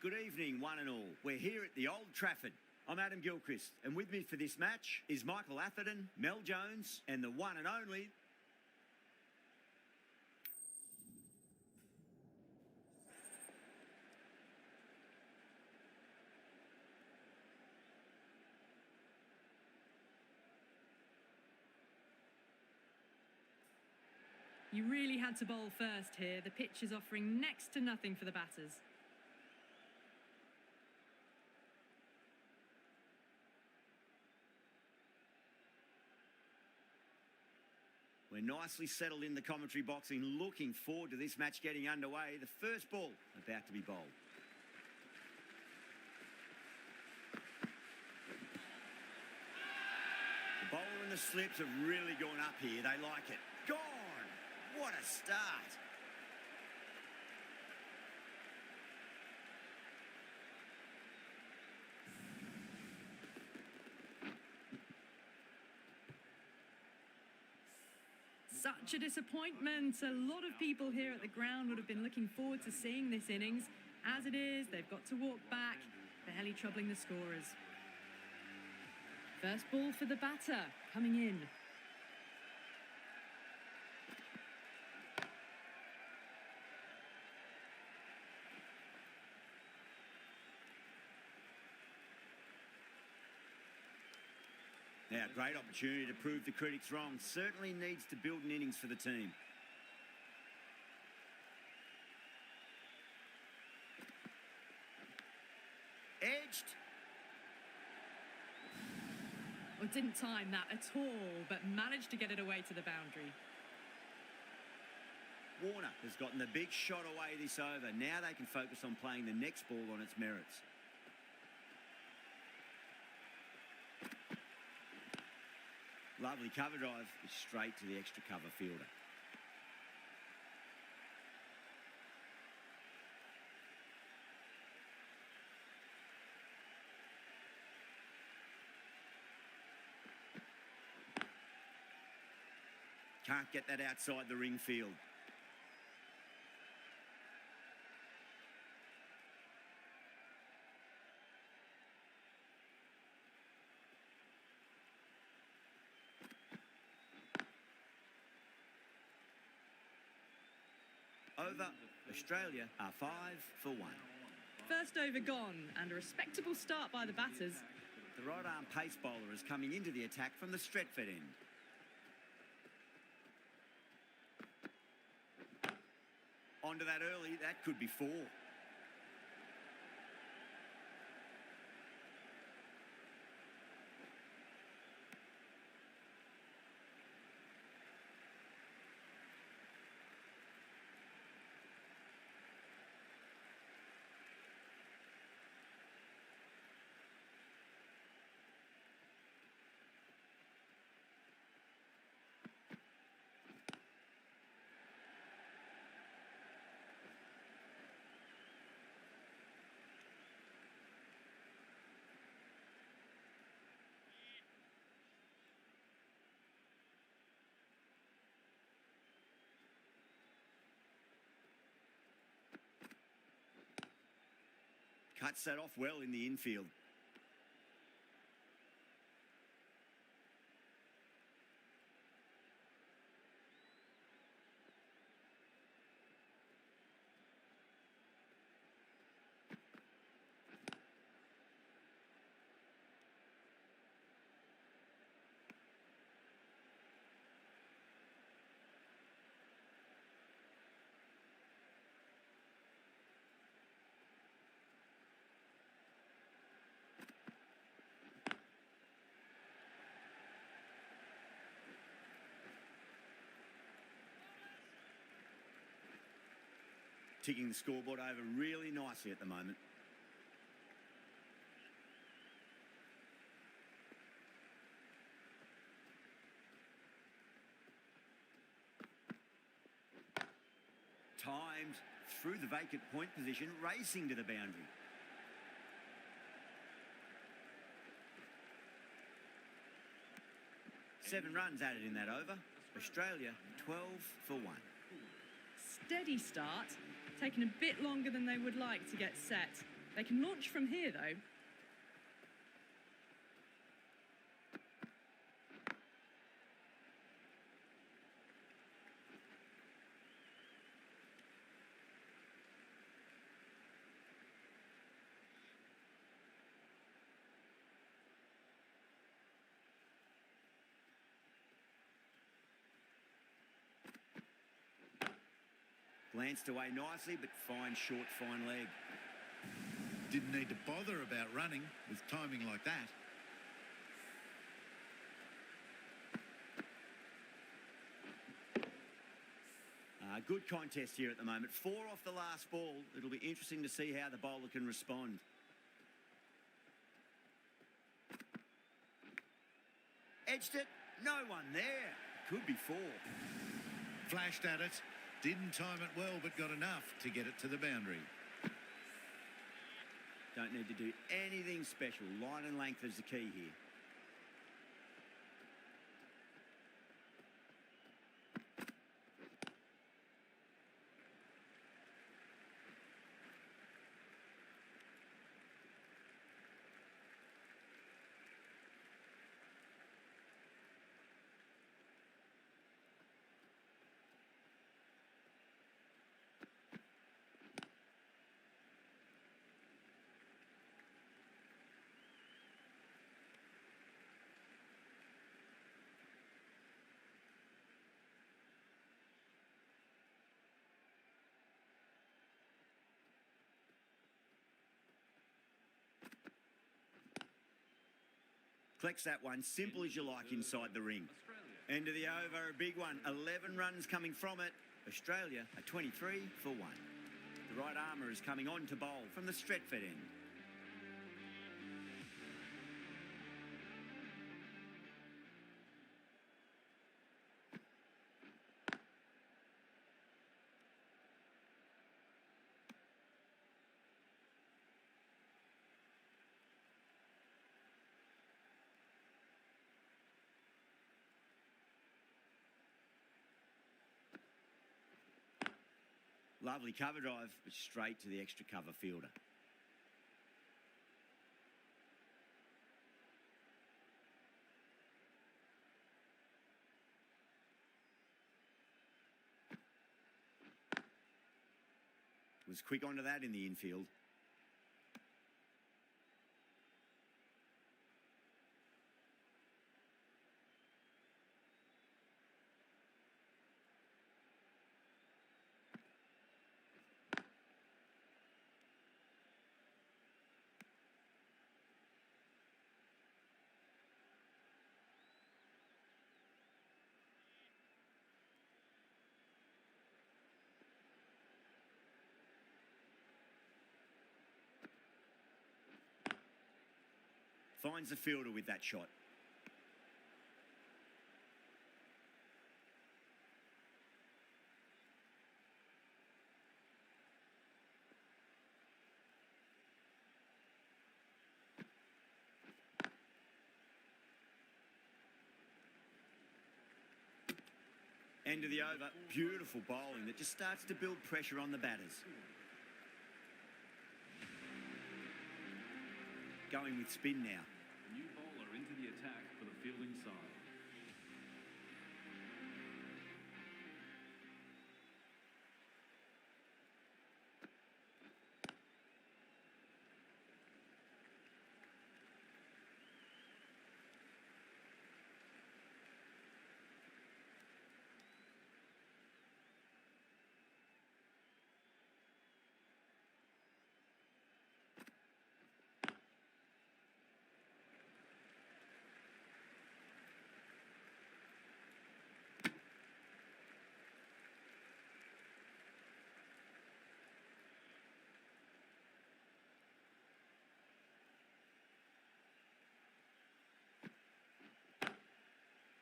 Good evening, one and all. We're here at the Old Trafford. I'm Adam Gilchrist, and with me for this match is Michael Atherton, Mel Jones, and the one and only... You really had to bowl first here. The pitch is offering next to nothing for the batters. We're nicely settled in the commentary box and looking forward to this match getting underway. The first ball about to be bowled. The bowler and the slips have really gone up here. They like it. Gone! What a start! Such a disappointment. A lot of people here at the ground would have been looking forward to seeing this innings. As it is, they've got to walk back, barely troubling the scorers. First ball for the batter, coming in. Now, great opportunity to prove the critics wrong. Certainly needs to build an innings for the team. Edged. Well, didn't time that at all, but managed to get it away to the boundary. Warner has gotten the big shot away this over. Now they can focus on playing the next ball on its merits. Lovely cover drive, straight to the extra cover fielder. Can't get that outside the ring field. Over. Australia are 5 for 1. First over gone, and a respectable start by the batters. The right-arm pace bowler is coming into the attack from the Stretford end. Onto that early, that could be 4. Cuts that off well in the infield. Ticking the scoreboard over really nicely at the moment. Timed through the vacant point position, racing to the boundary. Seven runs added in that over. Australia 12 for 1. Steady start, taking a bit longer than they would like to get set. They can launch from here, though. Glanced away nicely, but fine short, fine leg. Didn't need to bother about running with timing like that. Good contest here at the moment. 4 off the last ball. It'll be interesting to see how the bowler can respond. Edged it. No one there. Could be 4. Flashed at it. Didn't time it well, but got enough to get it to the boundary. Don't need to do anything special. Line and length is the key here. Collects that one, simple as you like, inside the ring. End of the over, a big one. 11 runs coming from it. Australia are 23 for 1. The right armour is coming on to bowl from the Stretford end. Lovely cover drive, but straight to the extra cover fielder. Was quick onto that in the infield. Finds the fielder with that shot. End of the over. Beautiful bowling that just starts to build pressure on the batters. Going with spin now. New bowler into the attack for the fielding side.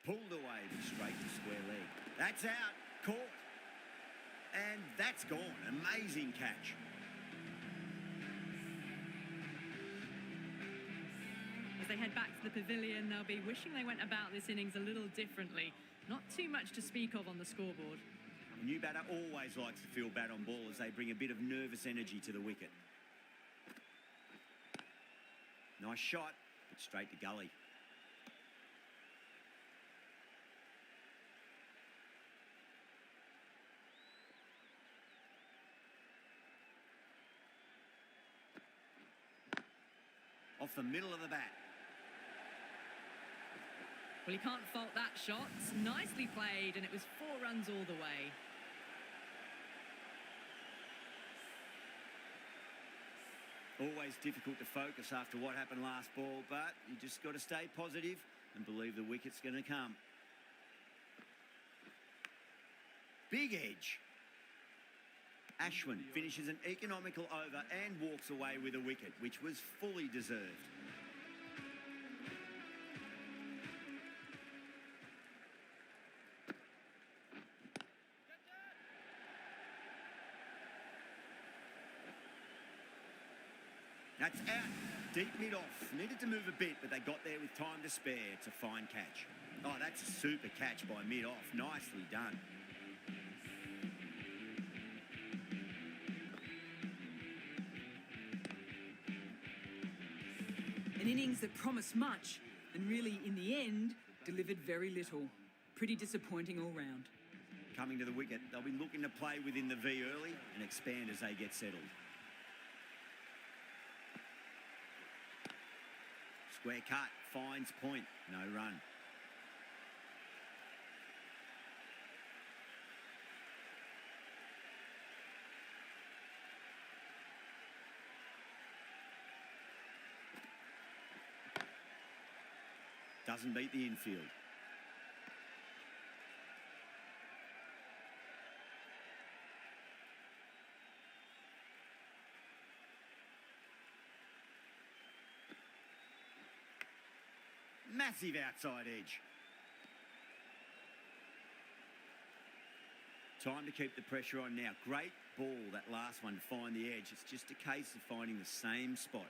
Pulled away straight to square leg. That's out. Caught. And that's gone. Amazing catch. As they head back to the pavilion, they'll be wishing they went about this innings a little differently. Not too much to speak of on the scoreboard. A new batter always likes to feel bat on ball as they bring a bit of nervous energy to the wicket. Nice shot, but straight to gully. Off the middle of the bat. Well, you can't fault that shot. Nicely played, and it was 4 runs all the way. Always difficult to focus after what happened last ball, but you just got to stay positive and believe the wicket's going to come. Big edge. Ashwin finishes an economical over and walks away with a wicket, which was fully deserved. That's out. Deep mid-off. Needed to move a bit, but they got there with time to spare. It's a fine catch. Oh, that's a super catch by mid-off. Nicely done. An innings that promised much and really, in the end, delivered very little. Pretty disappointing all round. Coming to the wicket, they'll be looking to play within the V early and expand as they get settled. Square cut, finds point, no run. Doesn't beat the infield. Massive outside edge. Time to keep the pressure on now. Great ball, that last one, to find the edge. It's just a case of finding the same spot.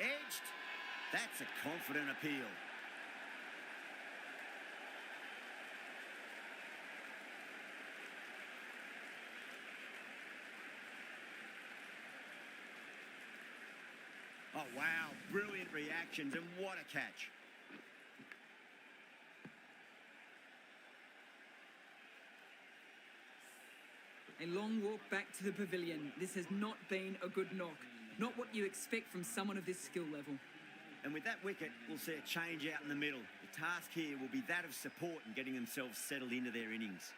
Edged. That's a confident appeal. Oh, wow. Brilliant reactions, and what a catch. A long walk back to the pavilion. This has not been a good knock. Not what you expect from someone of this skill level. And with that wicket, we'll see a change out in the middle. The task here will be that of support and getting themselves settled into their innings.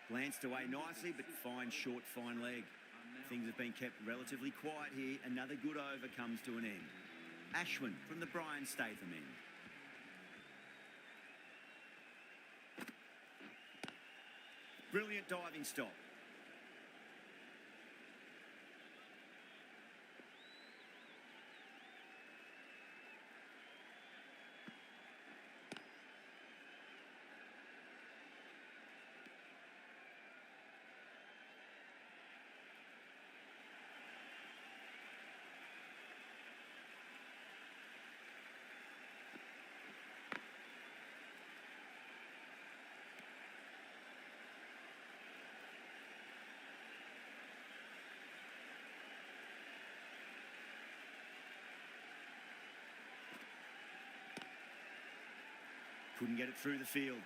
Glanced away nicely, but fine short, fine leg. Things have been kept relatively quiet here. Another good over comes to an end. Ashwin from the Brian Statham end. Brilliant diving stop. Couldn't get it through the field.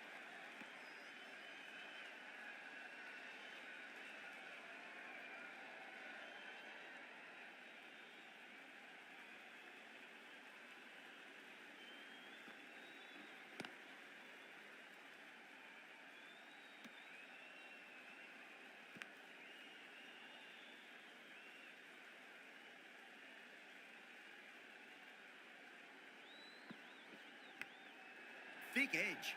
Thick edge.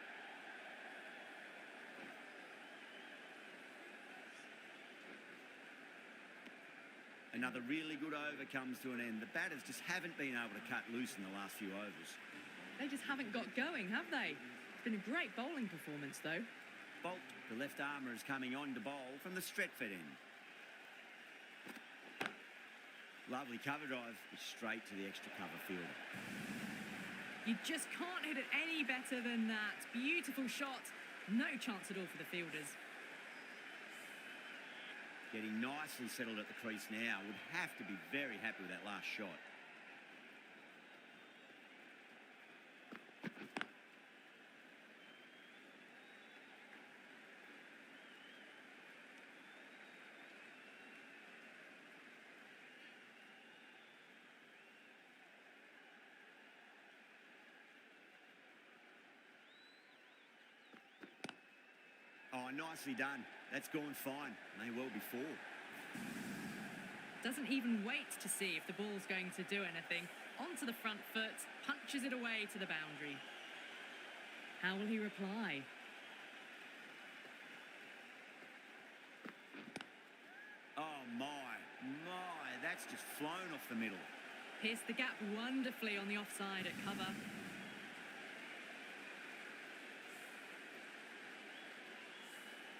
Another really good over comes to an end. The batters just haven't been able to cut loose in the last few overs. They just haven't got going, have they? It's been a great bowling performance, though. Bolt, the left armour, is coming on to bowl from the Stretford end. Lovely cover drive, straight to the extra cover fielder. You just can't hit it any better than that. Beautiful shot. No chance at all for the fielders. Getting nicely settled at the crease now. Would have to be very happy with that last shot. Oh, nicely done. That's gone fine. May well be 4. Doesn't even wait to see if the ball's going to do anything. Onto the front foot, punches it away to the boundary. How will he reply? Oh, my. That's just flown off the middle. Pierced the gap wonderfully on the offside at cover.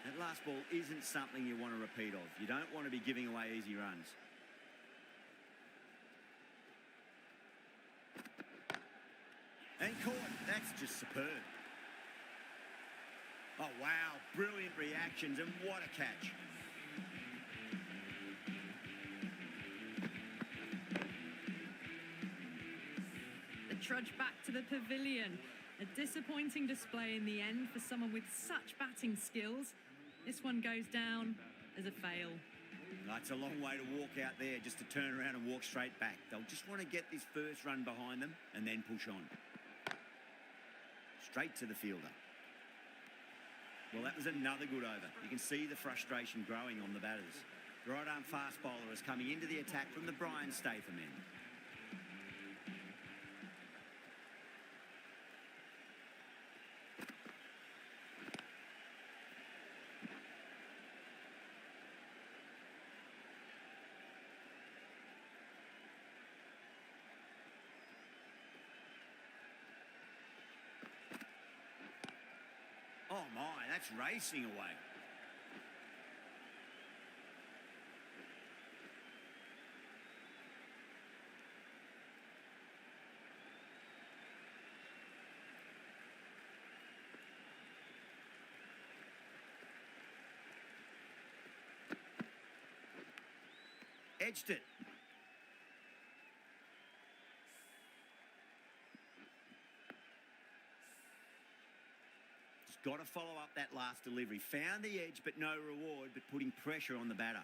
That last ball isn't something you want to repeat of. You don't want to be giving away easy runs. And caught. That's just superb. Oh, wow. Brilliant reactions, and what a catch. The trudge back to the pavilion. A disappointing display in the end for someone with such batting skills. This one goes down as a fail. That's a long way to walk out there, just to turn around and walk straight back. They'll just want to get this first run behind them and then push on. Straight to the fielder. Well, that was another good over. You can see the frustration growing on the batters. The right-arm fast bowler is coming into the attack from the Brian Statham end. Oh my, that's racing away. Edged it. Got to follow up that last delivery. Found the edge, but no reward, but putting pressure on the batter.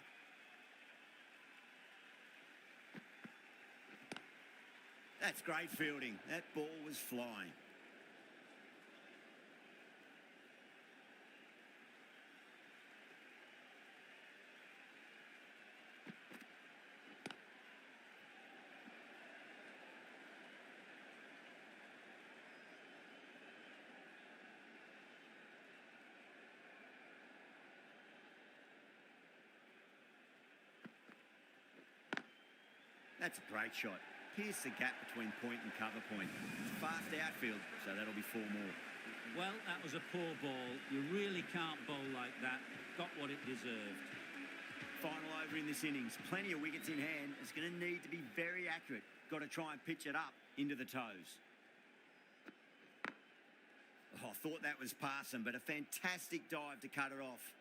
That's great fielding. That ball was flying. That's a great shot. Pierce the gap between point and cover point. It's a fast outfield, so that'll be 4 more. Well, that was a poor ball. You really can't bowl like that. Got what it deserved. Final over in this innings. Plenty of wickets in hand. It's going to need to be very accurate. Got to try and pitch it up into the toes. Oh, I thought that was passing, but a fantastic dive to cut it off.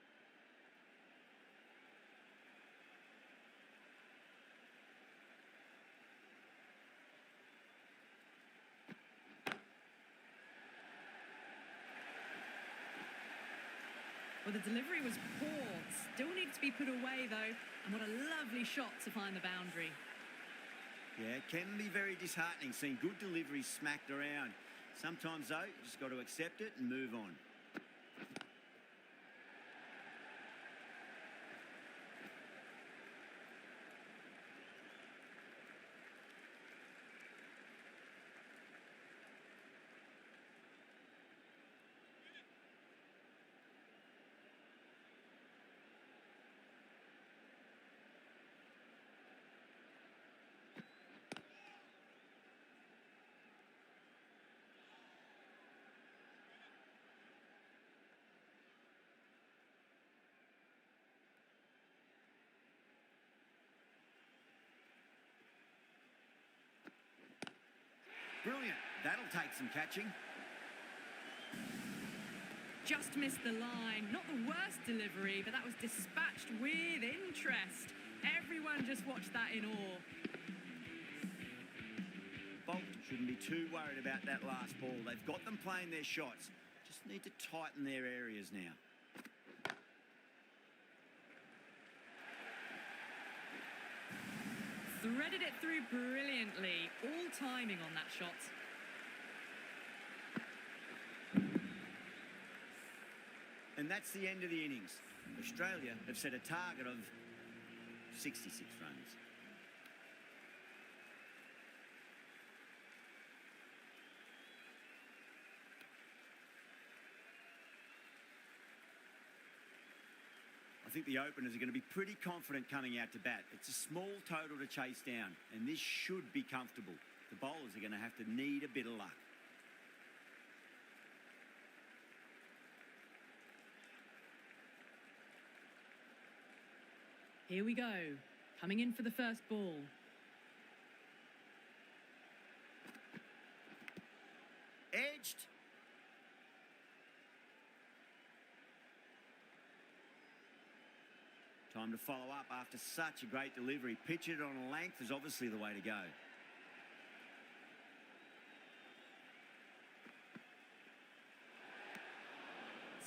Well, the delivery was poor. Still needs to be put away, though. And what a lovely shot to find the boundary. Yeah, it can be very disheartening seeing good deliveries smacked around. Sometimes, though, you just got to accept it and move on. Brilliant. That'll take some catching. just missed the line. Not the worst delivery, but that was dispatched with interest. Everyone just watched that in awe. Bolton shouldn't be too worried about that last ball. They've got them playing their shots. Just need to tighten their areas now. Threaded it through brilliantly. All timing on that shot. And that's the end of the innings. Australia have set a target of 66 runs. I think the openers are going to be pretty confident coming out to bat. It's a small total to chase down, and this should be comfortable. The bowlers are going to have to need a bit of luck. Here we go. Coming in for the first ball. Edged. Time to follow up after such a great delivery. Pitch it on a length is obviously the way to go.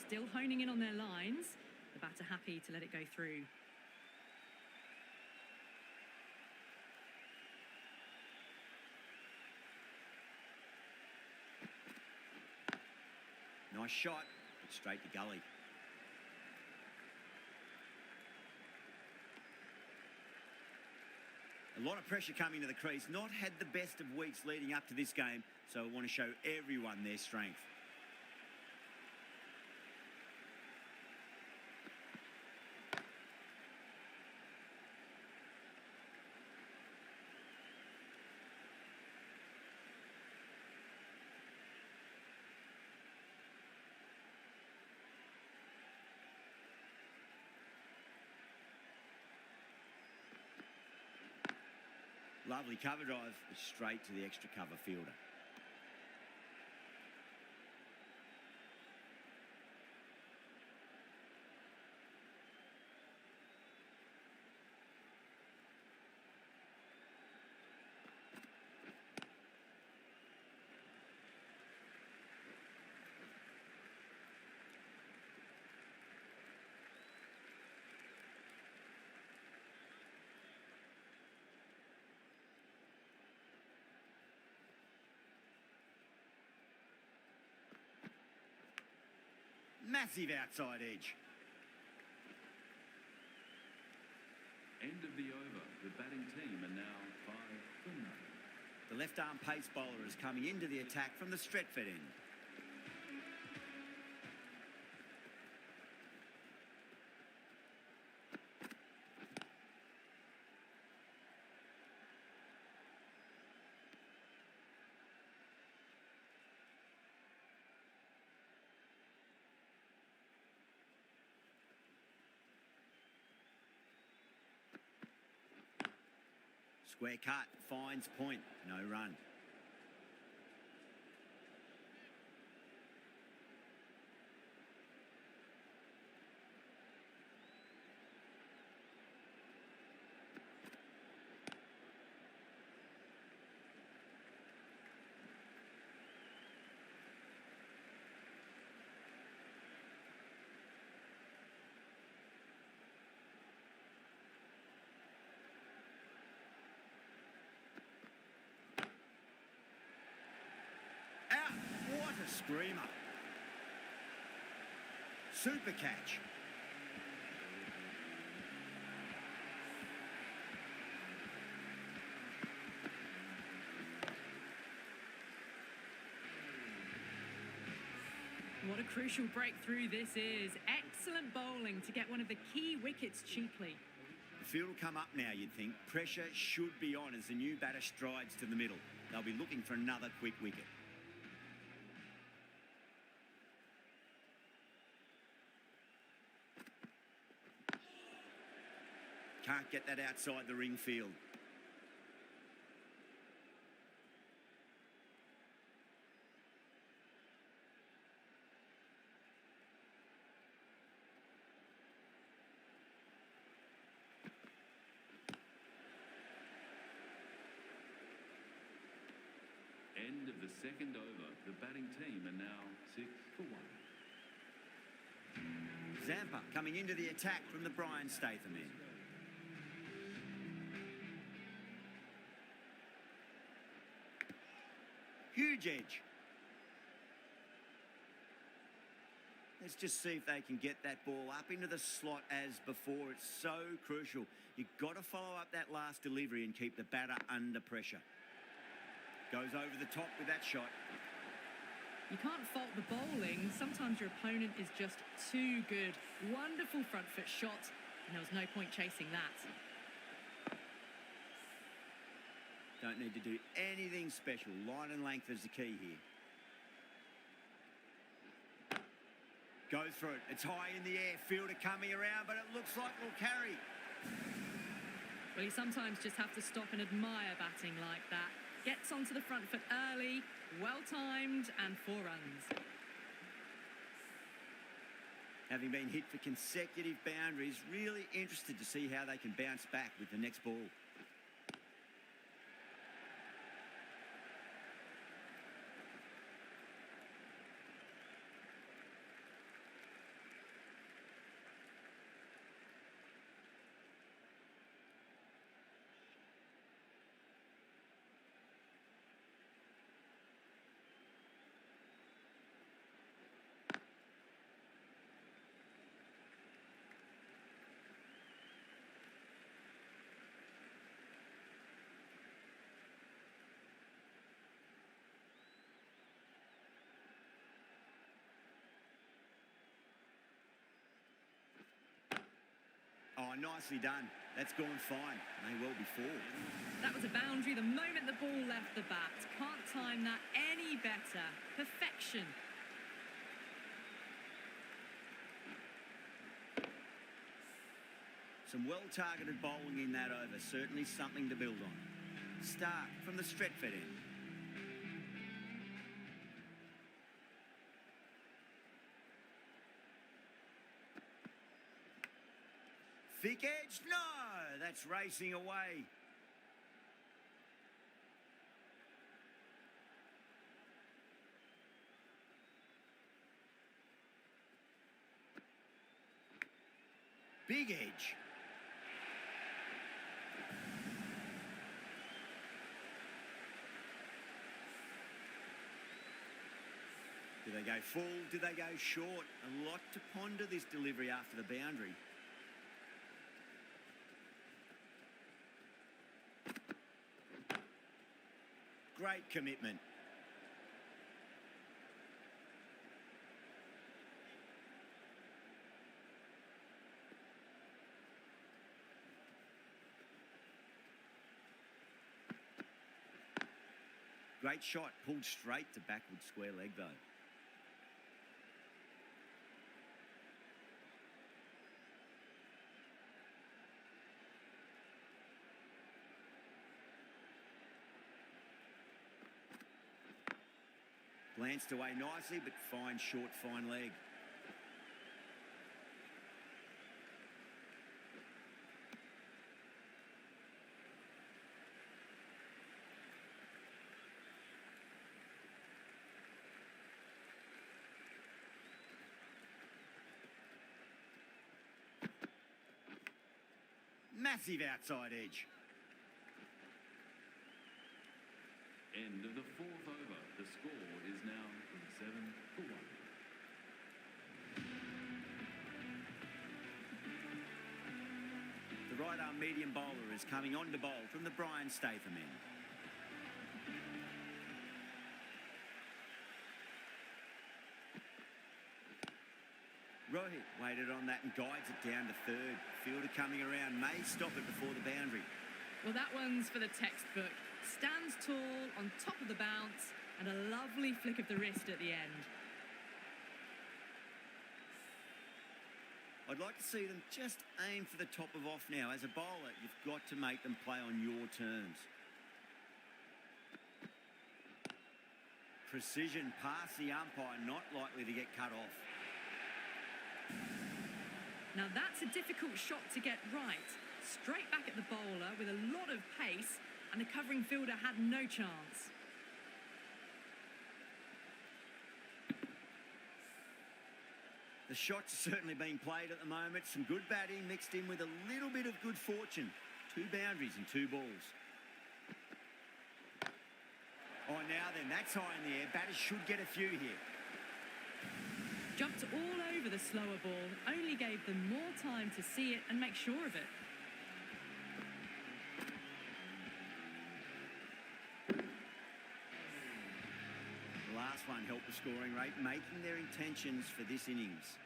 Still honing in on their lines. The batter happy to let it go through. Nice shot, but straight to gully. A lot of pressure coming to the crease. Not had the best of weeks leading up to this game, so I want to show everyone their strength. Lovely cover drive, straight to the extra cover fielder. Massive outside edge. End of the over. The batting team are now 5 for 0. The left-arm pace bowler is coming into the attack from the Stretford end. Square cut, finds point, no run. What a screamer. Super catch. What a crucial breakthrough this is. Excellent bowling to get one of the key wickets cheaply. The field will come up now, you'd think. Pressure should be on as the new batter strides to the middle. They'll be looking for another quick wicket. Can't get that outside the ring field. second over, the batting team are now 6 for 1. Zampa coming into the attack from the Brian Statham end. Huge edge. Let's just see if they can get that ball up into the slot as before. It's so crucial. You've got to follow up that last delivery and keep the batter under pressure. Goes over the top with that shot. You can't fault the bowling. Sometimes your opponent is just too good. Wonderful front foot shot, and there was no point chasing that. Don't need to do anything special. Line and length is the key here. Goes for it. It's high in the air. Fielder coming around, but it looks like we'll carry. Well, you sometimes just have to stop and admire batting like that. Gets onto the front foot early, well-timed, and 4 runs. Having been hit for consecutive boundaries, really interested to see how they can bounce back with the next ball. Oh, nicely done. That's gone fine. May well be 4. That was a boundary the moment the ball left the bat. Can't time that any better. Perfection. Some well-targeted bowling in that over. Certainly something to build on. Start from the Stretford end. Thick edge? No! That's racing away. Big edge. Do they go full? Do they go short? A lot to ponder this delivery after the boundary. Great commitment. Great shot, pulled straight to backward square leg though. Glanced away nicely, but fine short, fine leg. Massive outside edge. End of the 4th over. The score is now 7 for 1. The right arm medium bowler is coming on to bowl from the Brian Statham end. Rohit waited on that and guides it down to 3rd. Fielder coming around, may stop it before the boundary. Well, that one's for the textbook. Stands tall, on top of the bounce, and a lovely flick of the wrist at the end. I'd like to see them just aim for the top of off now. As a bowler, you've got to make them play on your terms. Precision past the umpire, not likely to get cut off. Now that's a difficult shot to get right. Straight back at the bowler with a lot of pace, and the covering fielder had no chance. The shots are certainly being played at the moment. Some good batting mixed in with a little bit of good fortune. 2 boundaries and 2 balls. Oh, now then, that's high in the air. Batters should get a few here. Jumped all over the slower ball, only gave them more time to see it and make sure of it. The last one helped the scoring rate, making their intentions for this innings.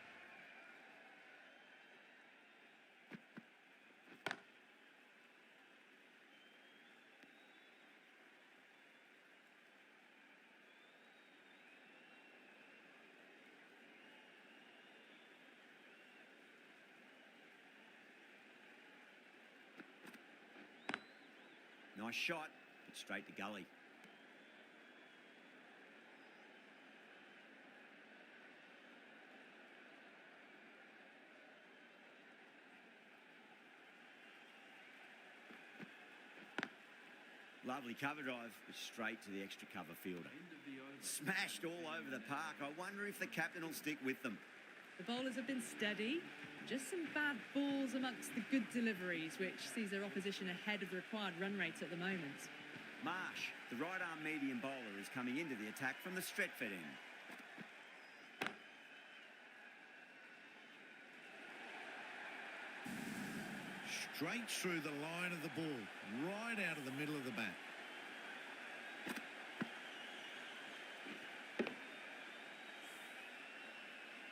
Nice shot, but straight to gully. Lovely cover drive, but straight to the extra cover fielder. Smashed all over the park. I wonder if the captain will stick with them. The bowlers have been steady. Just some bad balls amongst the good deliveries, which sees their opposition ahead of the required run rate at the moment. Marsh, the right-arm medium bowler, is coming into the attack from the Stretford end. Straight through the line of the ball, right out of the middle of the bat.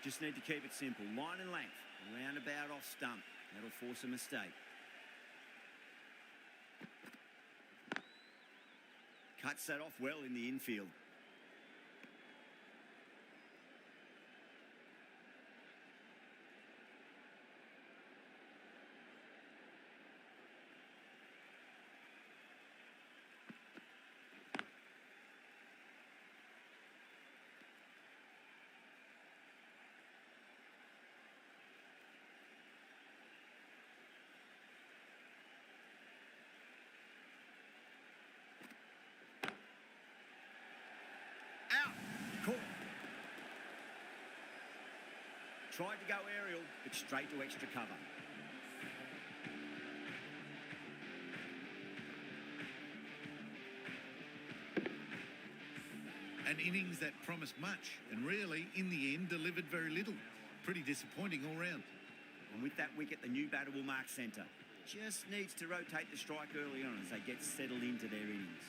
Just need to keep it simple. Line and length. Roundabout off stump. That'll force a mistake. Cuts that off well in the infield. Out. Caught. Tried to go aerial, but straight to extra cover. An innings that promised much and really, in the end, delivered very little. Pretty disappointing all round. And with that wicket, the new batter will mark centre. Just needs to rotate the strike early on as they get settled into their innings.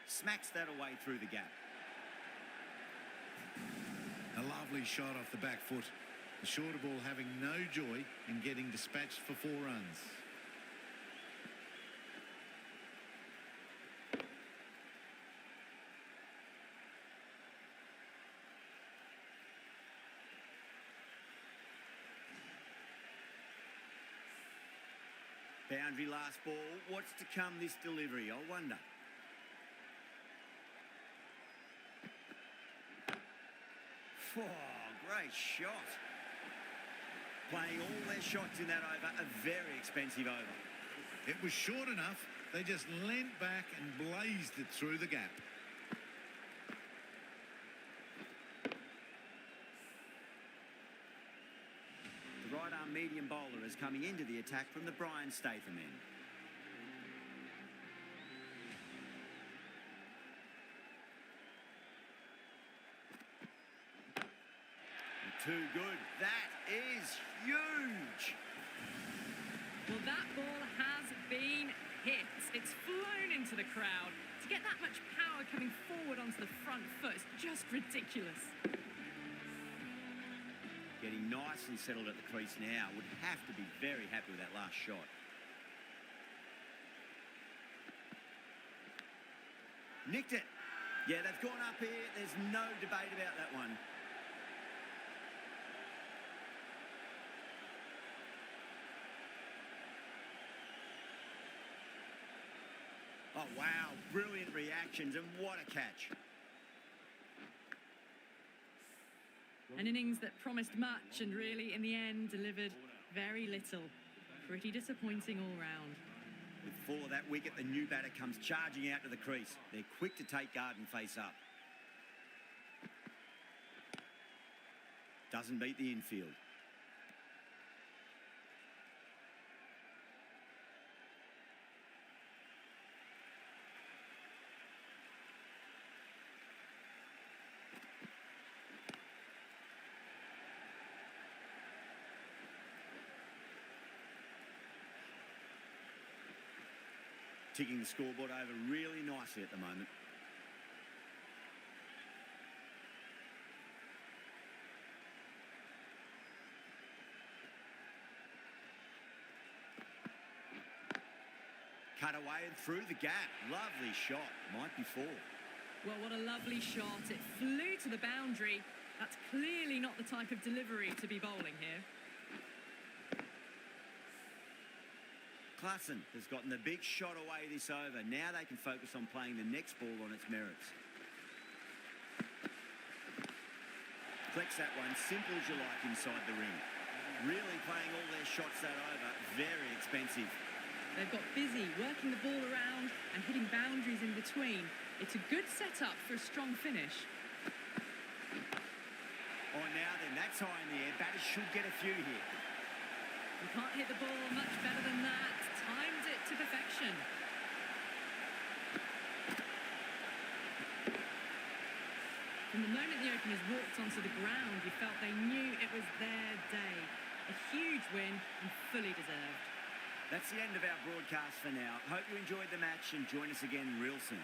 Smacks that away through the gap. A lovely shot off the back foot. The shorter ball having no joy in getting dispatched for 4 runs. Boundary last ball. What's to come this delivery, I wonder. Oh, great shot. Playing all their shots in that over, a very expensive over. It was short enough. They just leant back and blazed it through the gap. The right-arm medium bowler is coming into the attack from the Brian Statham end. Too good. That is huge. Well, that ball has been hit. It's flown into the crowd. To get that much power coming forward onto the front foot is just ridiculous. Getting nice and settled at the crease now. Would have to be very happy with that last shot. Nicked it. Yeah, they've gone up here. There's no debate about that one. Oh, wow. Brilliant reactions, and what a catch. An innings that promised much and really, in the end, delivered very little. Pretty disappointing all round. With fall of that wicket, the new batter comes charging out to the crease. They're quick to take guard and face up. Doesn't beat the infield. Ticking the scoreboard over really nicely at the moment. Cut away and through the gap. Lovely shot. Might be four. Well, what a lovely shot. It flew to the boundary. That's clearly not the type of delivery to be bowling here. Klassen has gotten the big shot away this over. Now they can focus on playing the next ball on its merits. Flex that one, simple as you like inside the ring. Really playing all their shots that over. Very expensive. They've got busy working the ball around and hitting boundaries in between. It's a good setup for a strong finish. Oh, now then, that's high in the air. Batters should get a few here. You can't hit the ball much better than that. Timed it to perfection. From the moment the openers walked onto the ground, you felt they knew it was their day. A huge win and fully deserved. That's the end of our broadcast for now. Hope you enjoyed the match and join us again real soon.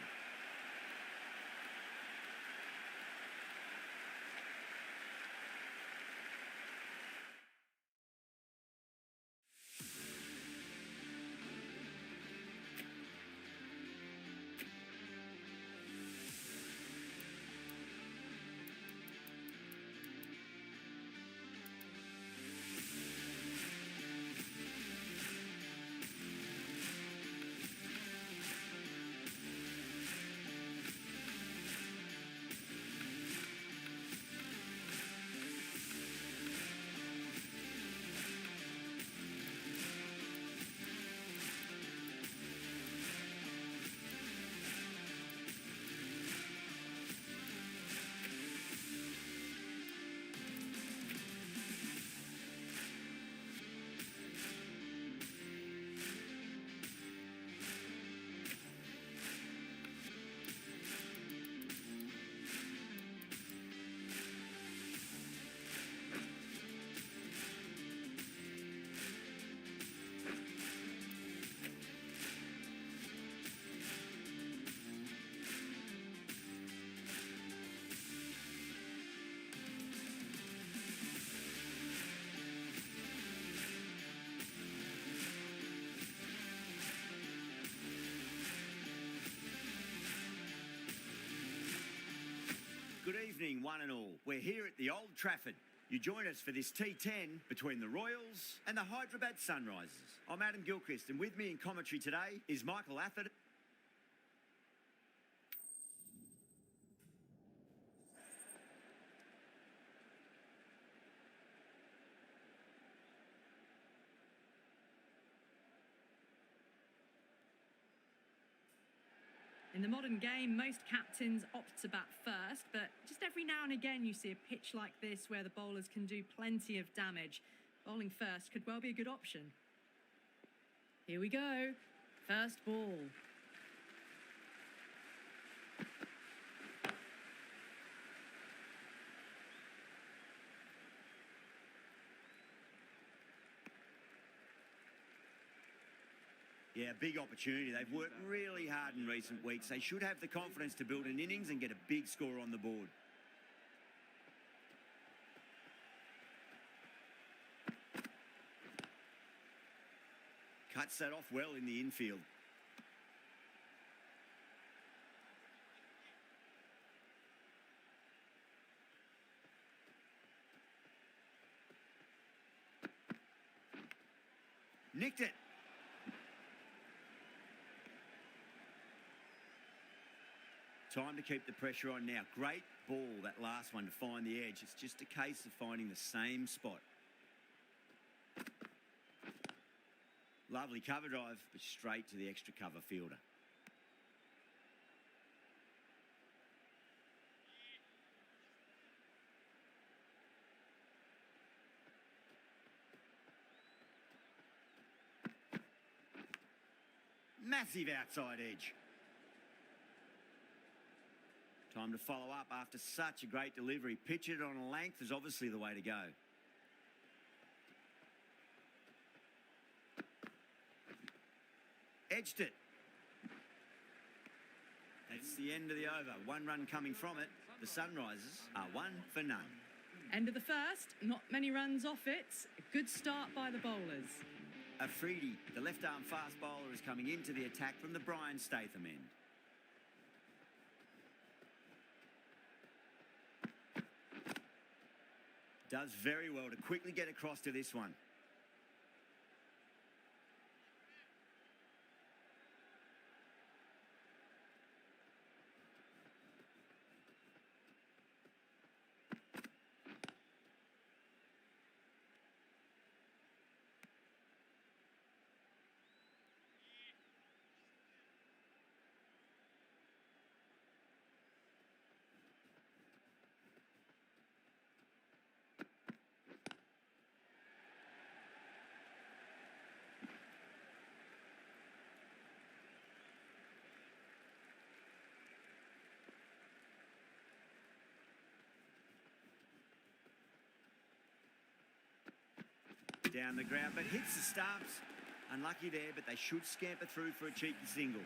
Good evening, one and all. We're here at the Old Trafford. You join us for this T10 between the Royals and the Hyderabad Sunrisers. I'm Adam Gilchrist, and with me in commentary today is Michael Atherton. In the modern game, most captains opt to bat first, but just every now and again you see a pitch like this where the bowlers can do plenty of damage. Bowling first could well be a good option. Here we go. First ball. Yeah, big opportunity. They've worked really hard in recent weeks. They should have the confidence to build an innings and get a big score on the board. Cuts that off well in the infield. Nicked it. Time to keep the pressure on now. Great ball, that last one, to find the edge. It's just a case of finding the same spot. Lovely cover drive, but straight to the extra cover fielder. Massive outside edge. Time to follow up after such a great delivery. Pitch it on a length is obviously the way to go. Edged it. That's the end of the over. One run coming from it. The Sunrisers are 1 for none. End of the first, not many runs off it. A good start by the bowlers. Afridi, the left-arm fast bowler, is coming into the attack from the Brian Statham end. Does very well to quickly get across to this one. Down the ground, but hits the stumps. Unlucky there, but they should scamper through for a cheeky single.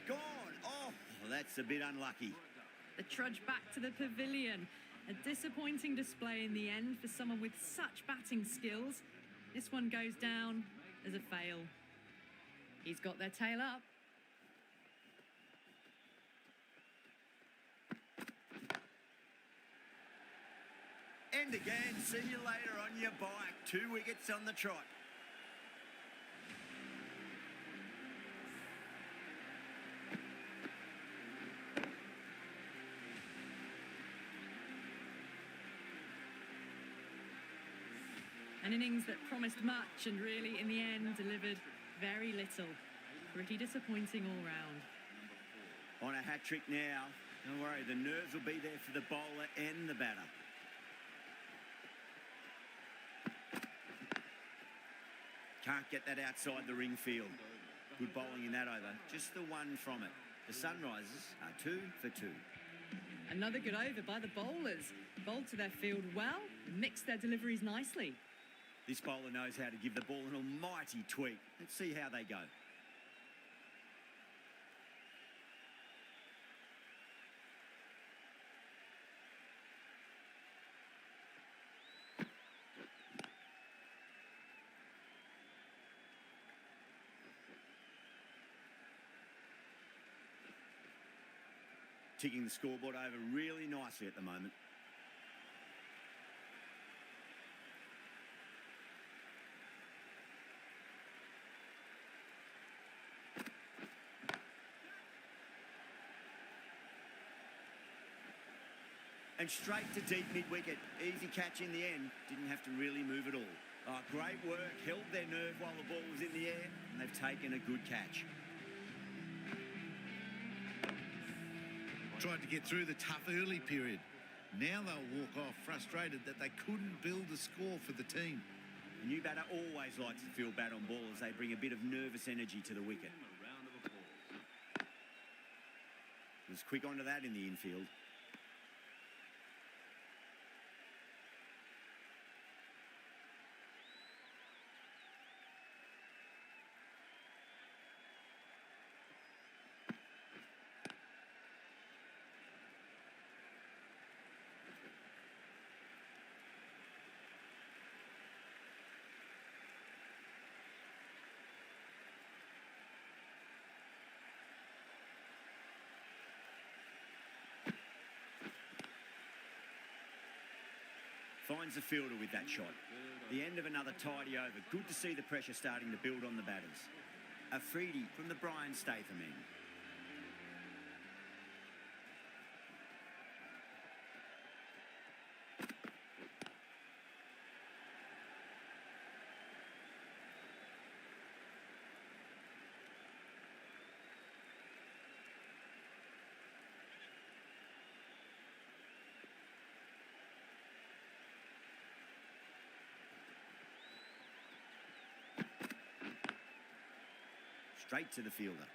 Gone! Oh, that's a bit unlucky. The trudge back to the pavilion. A disappointing display in the end for someone with such batting skills. This one goes down as a fail. He's got their tail up. And again, see you later on your bike. 2 wickets on the trot. An innings that promised much and really, in the end, delivered very little. Pretty disappointing all round. On a hat-trick now. Don't worry, the nerves will be there for the bowler and the batter. Can't get that outside the ring field. Good bowling in that over. Just the one from it. The Sunrisers are 2 for 2. Another good over by the bowlers. Bowled to their field well, mixed their deliveries nicely. This bowler knows how to give the ball an almighty tweak. Let's see how they go. Ticking the scoreboard over really nicely at the moment. And straight to deep mid-wicket. Easy catch in the end. Didn't have to really move at all. Oh, great work. Held their nerve while the ball was in the air. And they've taken a good catch. Tried to get through the tough early period. Now they'll walk off frustrated that they couldn't build a score for the team. The new batter always likes to feel bad on ball as they bring a bit of nervous energy to the wicket. Was quick onto that in the infield. Finds the fielder with that shot. The end of another tidy over. Good to see the pressure starting to build on the batters. Afridi from the Brian Statham end. straight to the fielder.